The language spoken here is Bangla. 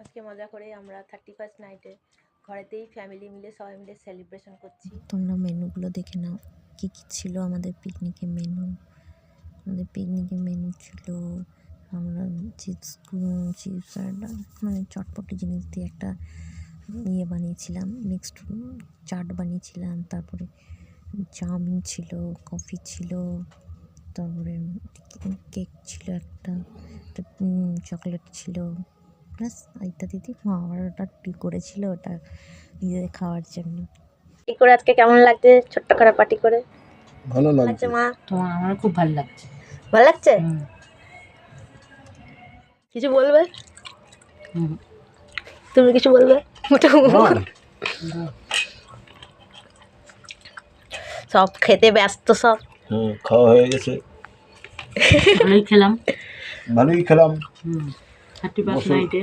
আজকে মজা করে আমরা 31st নাইটে ঘরেতেই ফ্যামিলি মিলে সবাই মিলে সেলিব্রেশন করছি। তোমরা মেনুগুলো দেখে নাও কী কী ছিল আমাদের পিকনিকের মেনু। আমাদের পিকনিকের মেনু ছিল আমরা চিপস আর মানে চটপটি জিনিস দিয়ে একটা ইয়ে বানিয়েছিলাম, মিক্সড চাট বানিয়েছিলাম। তারপরে চাউমিন ছিল, কফি ছিল, তারপরে কেক ছিল, একটা চকলেট ছিল, প্লাস ইত্যাদি দিয়ে মা আবার ওটা করেছিল ওটা নিজেদের খাওয়ার জন্য। কি করে আজকে কেমন লাগছে ছোট্ট করে পার্টি করে? ভালো লাগছে মা? তোমার আমার খুব ভালো লাগছে। ভালো লাগছে? কিছু বলবে? তুমি কিছু বলবে? সব খেতে ব্যস্ত সব। খাওয়া হয়ে গেছে, ভালোই খেলাম। 31st নাইটে।